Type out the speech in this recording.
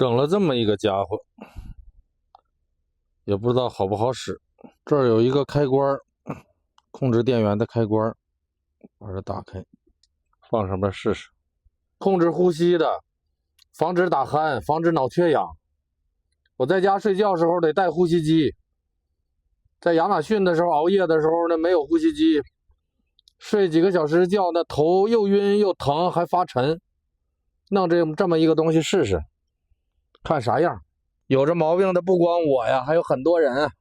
整了这么一个家伙，也不知道好不好使。这儿有一个开关，控制电源的开关，把它打开，放上面试试。控制呼吸的，防止打鼾，防止脑缺氧。我在家睡觉的时候得带呼吸机，在亚马逊的时候熬夜的时候呢没有呼吸机，睡几个小时觉那头又晕又疼还发沉。弄这么一个东西试试，看啥样。有这毛病的不光我呀，还有很多人啊。